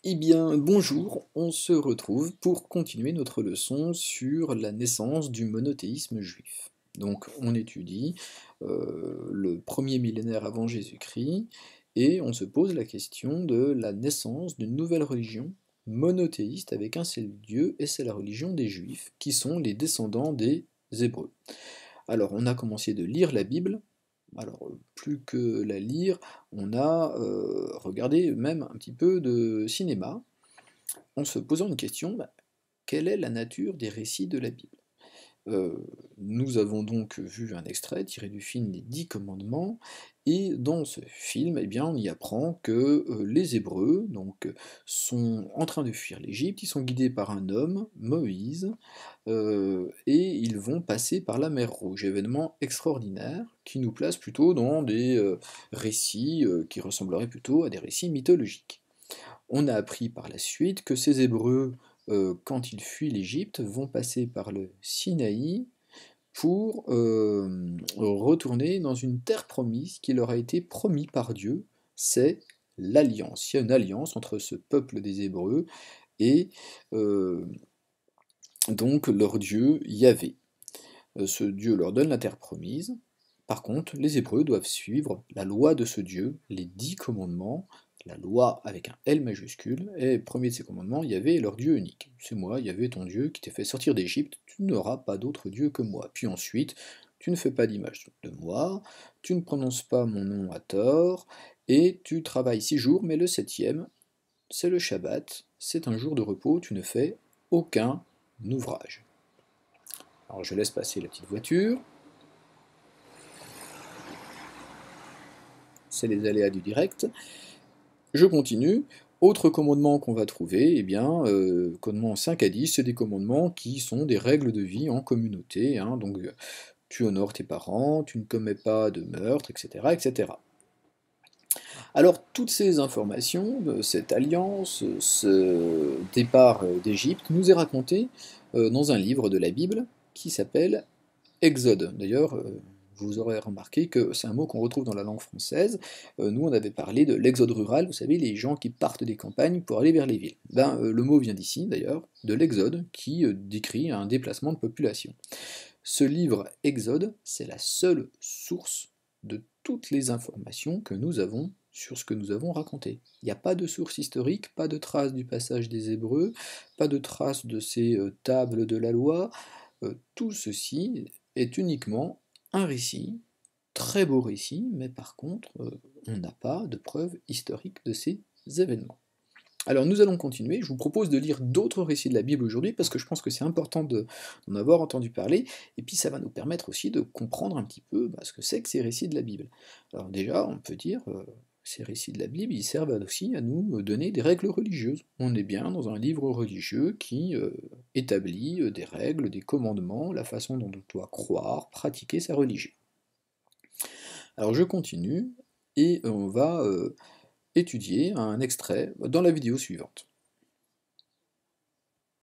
Eh bien, bonjour, on se retrouve pour continuer notre leçon sur la naissance du monothéisme juif. Donc, on étudie le premier millénaire avant Jésus-Christ et on se pose la question de la naissance d'une nouvelle religion monothéiste avec un seul Dieu, et c'est la religion des Juifs, qui sont les descendants des Hébreux. Alors, on a commencé de lire la Bible. Alors, plus que la lire, on a regardé même un petit peu de cinéma, en se posant une question, quelle est la nature des récits de la Bible? Nous avons donc vu un extrait tiré du film Les Dix Commandements, et dans ce film, eh bien, on y apprend que les Hébreux sont en train de fuir l'Égypte, ils sont guidés par un homme, Moïse, et ils vont passer par la mer Rouge, événement extraordinaire qui nous place plutôt dans des récits qui ressembleraient plutôt à des récits mythologiques. On a appris par la suite que ces Hébreux, quand ils fuient l'Égypte, vont passer par le Sinaï pour retourner dans une terre promise qui leur a été promise par Dieu. C'est l'alliance. Il y a une alliance entre ce peuple des Hébreux et euh, donc leur Dieu Yahvé. Ce Dieu leur donne la terre promise. Par contre, les Hébreux doivent suivre la loi de ce Dieu, les 10 commandements, la loi avec un L majuscule, et premier de ces commandements, Yahvé est leur Dieu unique. C'est moi, Yahvé, ton Dieu, qui t'ai fait sortir d'Égypte, tu n'auras pas d'autre Dieu que moi. Puis ensuite, tu ne fais pas d'image de moi, tu ne prononces pas mon nom à tort, et tu travailles 6 jours, mais le septième, c'est le Shabbat, c'est un jour de repos, tu ne fais aucun ouvrage. Alors je laisse passer la petite voiture. C'est les aléas du direct. Je continue. Autre commandement qu'on va trouver, eh bien, commandement 5 à 10, c'est des commandements qui sont des règles de vie en communauté, hein, donc tu honores tes parents, tu ne commets pas de meurtre, etc., etc. Alors, toutes ces informations, cette alliance, ce départ d'Égypte, nous est raconté dans un livre de la Bible qui s'appelle Exode. D'ailleurs, vous aurez remarqué que c'est un mot qu'on retrouve dans la langue française. Nous, on avait parlé de l'exode rural, vous savez, les gens qui partent des campagnes pour aller vers les villes. Le mot vient d'ici, d'ailleurs, de l'exode, qui décrit un déplacement de population. Ce livre Exode, c'est la seule source de toutes les informations que nous avons sur ce que nous avons raconté. Il n'y a pas de source historique, pas de traces du passage des Hébreux, pas de traces de ces tables de la loi. Tout ceci est uniquement un récit, très beau récit, mais par contre, on n'a pas de preuves historiques de ces événements. Alors nous allons continuer, je vous propose de lire d'autres récits de la Bible aujourd'hui, parce que je pense que c'est important d'en avoir entendu parler, et puis ça va nous permettre aussi de comprendre un petit peu ce que c'est que ces récits de la Bible. Alors déjà, on peut dire, ces récits de la Bible, ils servent aussi à nous donner des règles religieuses. On est bien dans un livre religieux qui établit des règles, des commandements, la façon dont on doit croire, pratiquer sa religion. Alors je continue, et on va étudier un extrait dans la vidéo suivante.